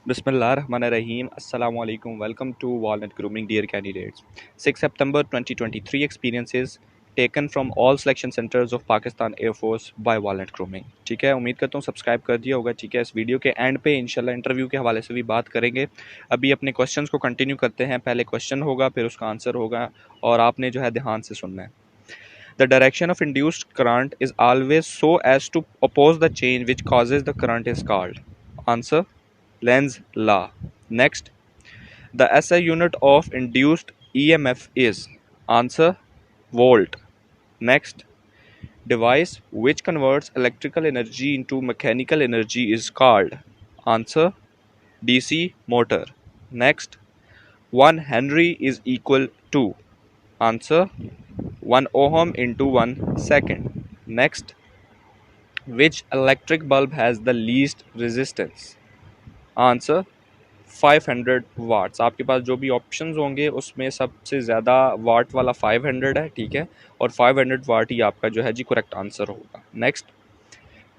Bismillahirrahmanirrahim. Assalamu alaikum. Welcome to Walnut Grooming, dear candidates. 6 September 2023 experiences taken from all selection centers of Pakistan Air Force by Walnut Grooming. ठीक है, उम्मीद करता हूँ subscribe कर दिया होगा. ठीक है, इस वीडियो के एंड पे इंशाल्लाह इंटरव्यू के हवाले से भी बात करेंगे. अभी अपने क्वेश्चंस को कंटिन्यू करते हैं. पहले क्वेश्चन होगा, फिर उसका आंसर होगा और आपने जो है ध्यान से सुनना है. The direction of induced current is always so as to oppose the change which causes the current is called. Answer: Lenz's law. Next, the SI unit of induced EMF is. Answer: volt. Next, device which converts electrical energy into mechanical energy is called. Answer: DC motor. Next, 1 Henry is equal to. Answer: 1 ohm into 1 second. Next, which electric bulb has the least resistance? Answer: 500 watts. आपके पास जो भी options होंगे उसमें सबसे ज़्यादा वाट वाला 500 है. ठीक है, और 500 वाट ही आपका जो है जी करेक्ट आंसर होगा. Next,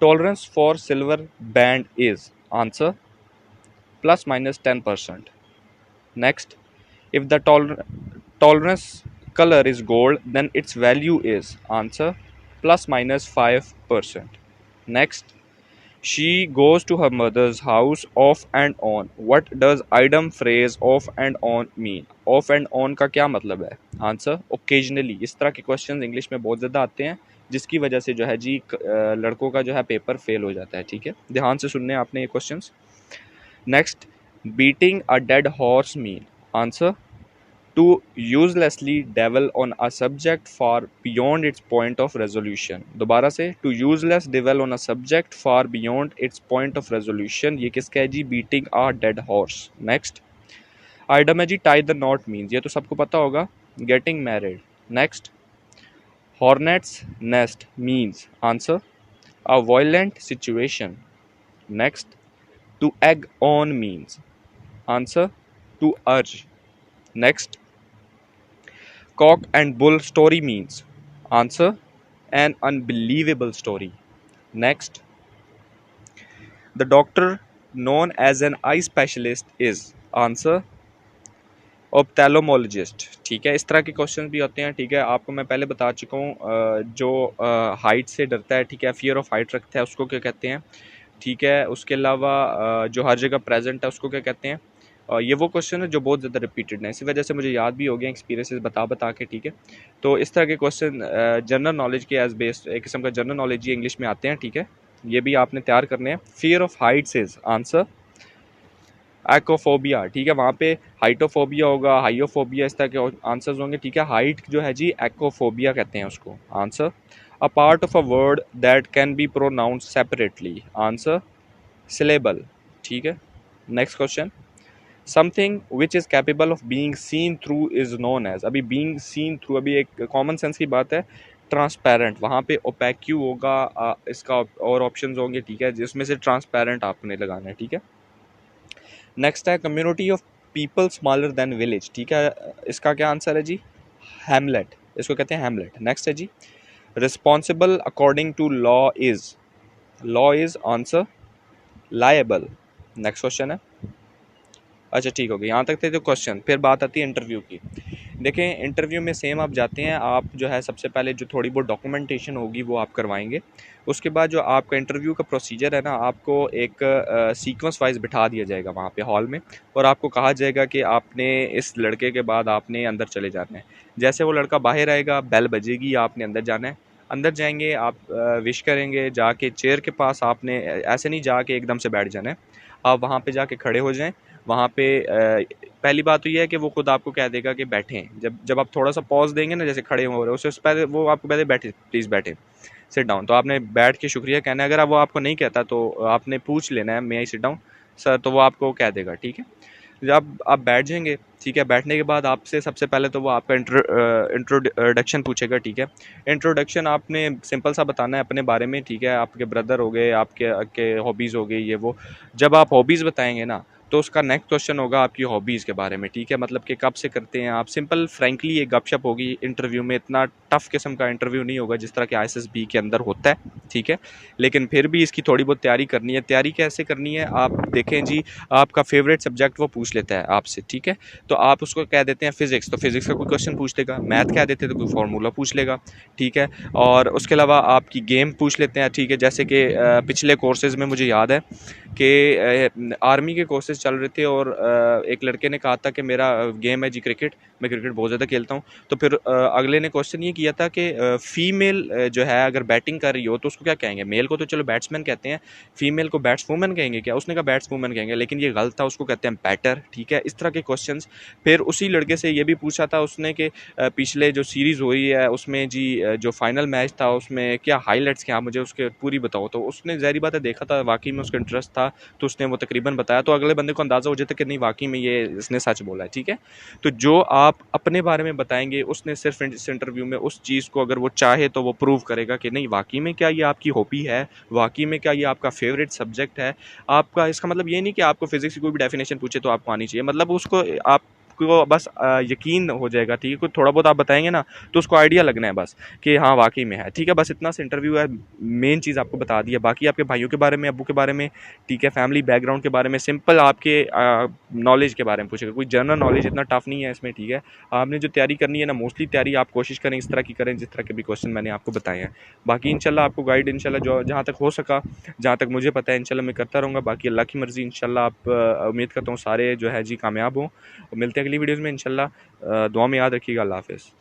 tolerance for silver band is. Answer: plus minus 10%. Next, if the tolerance color is gold, then its value is. Answer: plus minus 5%. Next, she goes to her mother's house off and on. What does item phrase off and on mean? Off and on का क्या मतलब है? Answer: occasionally. इस तरह के question English में बहुत ज़्यादा आते हैं, जिसकी वजह से जो है जी लड़कों का जो है पेपर फेल हो जाता है. ठीक है, ध्यान से सुनने आपने ये questions. Next, beating a dead horse mean. Answer: to uselessly dwell on a subject far beyond its point of resolution. दोबारा से, to useless dwell on a subject far beyond its point of resolution. ये किसका है जी? beating a dead horse. Next, item है जी tie the knot means. ये तो सबको पता होगा, getting married. Next, hornet's nest means. Answer: a violent situation. Next, to egg on means. Answer: to urge. Next, cock and bull story means. Answer: an unbelievable story. Next, the doctor known as an eye specialist is. Answer: ophthalmologist. ठीक है, इस तरह के question भी होते हैं. ठीक है, आपको मैं पहले बता चुका हूँ. जो हाइट से डरता है, ठीक है, फियर ऑफ हाइट रखता है, उसको क्या कहते हैं. ठीक है, उसके अलावा जो हर जगह प्रेजेंट है उसको क्या कहते हैं. ये वो क्वेश्चन है जो बहुत ज़्यादा रिपीटेड है, इसी वजह से मुझे याद भी हो गया एक्सपीरियंसेस बता के. ठीक है, तो इस तरह के क्वेश्चन जनरल नॉलेज के एज बेस्ड एक किस्म का जनरल नॉलेज ही इंग्लिश में आते हैं. ठीक है, ये भी आपने तैयार करने हैं. Fear of heights is. Answer: acrophobia. ठीक है, वहाँ पे हाइटोफोबिया होगा, हाइयोफोबिया, इस तरह के आंसर्स होंगे. ठीक है, हाइट जो है जी एक्ोफोबिया कहते हैं उसको. Answer: a part of a word that can be pronounce separately. Answer: syllable. ठीक है, next question, something which is capable of being seen through is known as. अभी बीइंग सीन थ्रू, अभी एक कॉमन सेंस की बात है. Transparent, वहाँ पे ओपैक्यू होगा, इसका और ऑप्शंस होंगे. ठीक है, जिसमें से ट्रांसपेरेंट आपने लगाना है. ठीक है, नेक्स्ट है community of people smaller than village. ठीक है, इसका क्या आंसर है जी? हैमलेट, इसको कहते हैं हैमलेट. नेक्स्ट है जी, responsible according to law is. Law is. Answer: liable. Next question है. अच्छा ठीक हो गया, यहाँ तक थे जो क्वेश्चन. फिर बात आती है इंटरव्यू की. देखें, इंटरव्यू में सेम आप जाते हैं, आप जो है सबसे पहले जो थोड़ी बहुत डॉक्यूमेंटेशन होगी वो आप करवाएंगे. उसके बाद जो आपका इंटरव्यू का प्रोसीजर है ना, आपको एक सीक्वेंस वाइज बिठा दिया जाएगा वहाँ पे हॉल में, और आपको कहा जाएगा कि आपने इस लड़के के बाद आपने अंदर चले जाना है. जैसे वो लड़का बाहर आएगा, बेल बजेगी, आपने अंदर जाना है. अंदर जाएंगे, आप विश करेंगे, जाके चेयर के पास आपने ऐसे नहीं जाके एकदम से बैठ जाना है. आप वहाँ पे जाके खड़े हो जाएं. वहाँ पे पहली बात तो ये है कि वो खुद आपको कह देगा कि बैठें. जब आप थोड़ा सा पॉज देंगे ना, जैसे खड़े हो रहे हो, उससे पहले वो आपको पहले बैठे, प्लीज़ बैठे, सिट डाउन. तो आपने बैठ के शुक्रिया कहना है. अगर वो आपको नहीं कहता तो आपने पूछ लेना है, मे आई सिट डाउन सर, तो वो आपको कह देगा. ठीक है, जब आप बैठ जाएंगे, ठीक है, बैठने के बाद आपसे सबसे पहले तो वो आपका इंट्रोडक्शन पूछेगा. ठीक है, इंट्रोडक्शन आपने सिंपल सा बताना है अपने बारे में. ठीक है, आपके ब्रदर हो गए, आपके हॉबीज़ हो गई, ये वो. जब आप हॉबीज़ बताएंगे ना, तो उसका नेक्स्ट क्वेश्चन होगा आपकी हॉबीज़ के बारे में, ठीक है, मतलब कि कब से करते हैं आप। सिंपल फ्रैंकली एक गपशप होगी इंटरव्यू में, इतना टफ किस्म का इंटरव्यू नहीं होगा जिस तरह के ISSB के अंदर होता है, ठीक है, लेकिन फिर भी इसकी थोड़ी बहुत तैयारी करनी है। तैयारी कैसे करनी है आप देखें जी, आपका फेवरेट सब्जेक्ट वो पूछ लेता है आपसे, ठीक है, तो आप उसको कह देते हैं फिजिक्स, तो फिजिक्स का कोई क्वेश्चन पूछ लेगा। मैथ कह देते तो कोई फार्मूला पूछ लेगा, ठीक है, और उसके अलावा आपकी गेम पूछ लेते हैं, ठीक है, जैसे कि पिछले कोर्सेज़ में मुझे याद है कि आर्मी के कोर्सेज चल रहे थे और एक लड़के ने कहा था कि मेरा गेम है जी क्रिकेट, मैं क्रिकेट बहुत ज़्यादा खेलता हूँ। तो फिर अगले ने क्वेश्चन ये किया था कि फ़ीमेल जो है अगर बैटिंग कर रही हो तो उसको क्या कहेंगे। मेल को तो चलो बैट्समैन कहते हैं, फीमेल को बैट्सवुमन कहेंगे क्या? उसने कहा बैट्सवुमन कहेंगे, लेकिन ये गलत था, उसको कहते हैं बैटर, ठीक है। इस तरह के क्वेश्चन फिर उसी लड़के से ये भी पूछा था उसने कि पिछले जो सीरीज़ हुई है उसमें जी जो फाइनल मैच था उसमें क्या हाईलाइट्स क्या, मुझे उसके पूरी बताओ। तो उसने ज़ाहिर बात है देखा था, वाकई में उसका इंटरेस्ट था, तो उसने वो तकरीबन बताया, तो अगले बंदे को अंदाज़ा हो जाता कि नहीं वाकई में ये इसने सच बोला है, ठीक है। तो जो आप अपने बारे में बताएंगे उसने सिर्फ इस इंटरव्यू में उस चीज़ को अगर वो चाहे तो वो प्रूव करेगा कि नहीं वाकई में क्या ये आपकी हॉबी है, वाकई में क्या ये आपका फेवरेट सब्जेक्ट है आपका। इसका मतलब ये नहीं कि आपको फिजिक्स की कोई भी डेफिनेशन पूछे तो आपको आनी चाहिए, मतलब उसको आप को बस यकीन हो जाएगा, ठीक है, कुछ थोड़ा बहुत आप बताएंगे ना तो उसको आइडिया लगना है बस कि हाँ वाकई में है, ठीक है। बस इतना सा इंटरव्यू है, मेन चीज़ आपको बता दी है। बाकी आपके भाइयों के बारे में, अब्बू के बारे में, ठीक है, फैमिली बैकग्राउंड के बारे में, सिंपल आपके नॉलेज के बारे में पूछेगा, कोई जनरल नॉलेज इतना टफ नहीं है इसमें, ठीक है। आपने जो तैयारी करनी है ना, मोस्टली तैयारी आप कोशिश करें इस तरह की करें जिस तरह के भी क्वेश्चन मैंने आपको बताए हैं। बाकी इंशाल्लाह आपको गाइड इंशाल्लाह जो जहाँ तक हो सका, जहाँ तक मुझे पता है इंशाल्लाह मैं करता रहूँगा। बाकी अल्लाह की मर्ज़ी, इंशाल्लाह आप उम्मीद करता हूँ सारे जो है जी कामयाब हों। मिलते हैं अगली वीडियोज़ में इंशाल्लाह। दुआ में याद रखिएगा। अल्लाह हाफ़िज़।